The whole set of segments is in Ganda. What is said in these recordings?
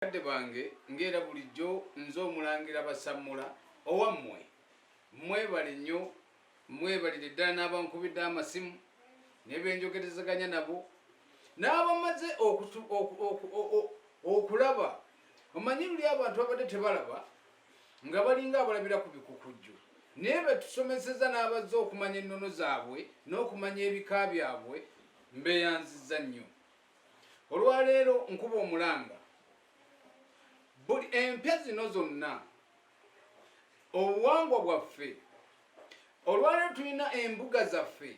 Kadde bange ngera bulijjo nzo omulangira basamula owammwe mwebale nnyo mwebalire ddala n'abankubidde amasimu n'ebenjogerezaganya nabo n'abamaze okulaba omanyi luli abantu babadde tebalaba nga balinga abalabira ku bikukujju naye betusomeseza n'abazze okumanya ennono zaabwe n'okumanya ebika byabwe mbeyanziza nnyo. Olwaleero nkuba omulanga buli empya zino zonna obuwangwa bwaffe olwaleero tulina embuga zaffe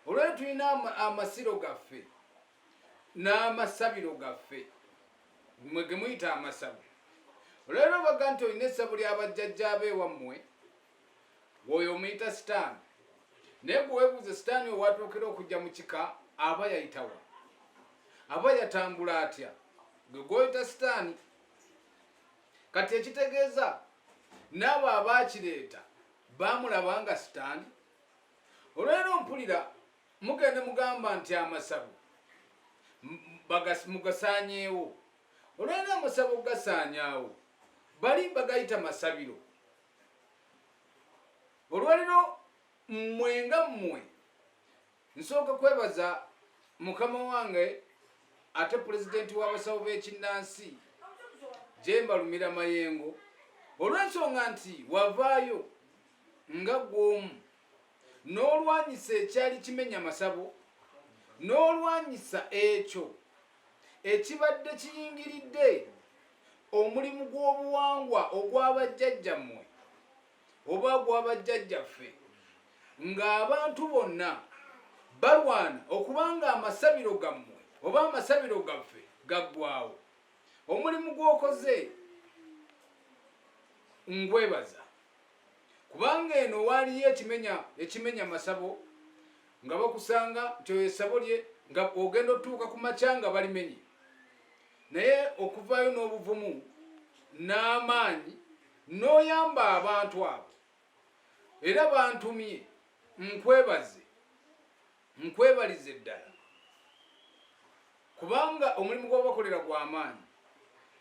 olwaleero tulina amasiro gaffe n'amasabiro gaffe mwe ge muyita amasabo. Olwaleero baga nti olina essabo ly'abajjajja abeewammwe woyo omuyita sitaani naye gwe weebuuze sitaani we watuukira okujja mu kika aba yayitawa aba yatambula atya gwe gwoyita sitaani. Kati ekitegeeza n'abo abaakireeta baamulaba nga sitaani. Olwaleero mpulira mugende mugamba nti amasabo mugasaanyeewo. Olwaleero amasabo gasaanyaawo bali bagayita masabiro. Olwaleero mmwe nga mmwe nsooka kwebaza mukama wange ate pulezidenti w'abasawo b'ekinnansi Jembalumira Mayengo olw'ensonga nti wavaayo nga gw'omu n'olwanyisa ekyali kimenya masabo n'olwanyisa ekyo ekibadde kiyingiridde omulimu gw'obuwangwa ogw'abajjajjammwe oba gw'abajjajjaffe ng'abantu bonna balwana okubanga amasabiro gammwe oba amasabiro gaffe gaggwaawo. Omulimu gw'okoze ngwebaza kubanga eno waaliyo ekimenya masabo nga bakusanga nti oyo essabo lye nga ogenda otuuka ku makya nga balimenye, naye okuvaayo n'obuvumu n'amaanyi n'oyamba abantu abo era bantumye nkwebalize ddala kubanga omulimu gw'obakolera gw'amaanyi.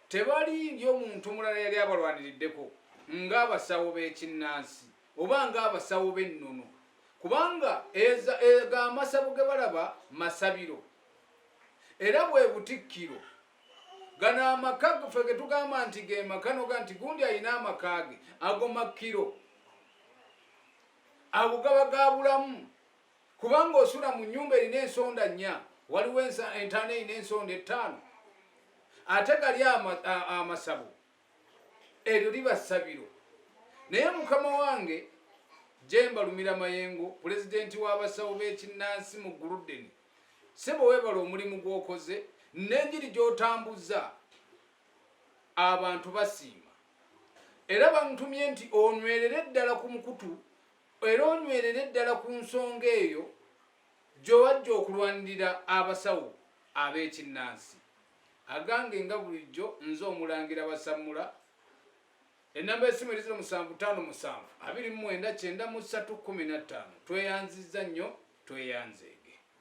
Tebaliyo omuntu mulala yali abalwaniriddeko ng'abasawo b'ekinnansi oba ng'abasawo b'ennono kubanga amasabo ge balaba masabiro era bwe butikkiro. Gano amaka ffe ge tugamba nti ge makanoga nti gundi alina amaka ge ago makkiro ago gaba ga bulamu kubanga osula mu nnyumba erina ensonda 4 waliwo entaano erina ensonda 5 ate gali amasabo eryo liba ssabiro. Naye mukama wange Jembalumira Mayengo pulezidenti w'abasawo b'ekinnansi mu Guludeni sebo weebala omulimu gw'okoze n'enjiri gy'otambuza abantu basiima era bantumye nti onywerere ddala ku mukutu era onywerere ddala ku nsonga eyo gy'owajja okulwanirira abasawo ab'ekinnansi. Agange nga bulijjo nze omulangira basamula ennamba y'essimu eri 0757 29 9315. Tweyanzizza nnyo tweyanze.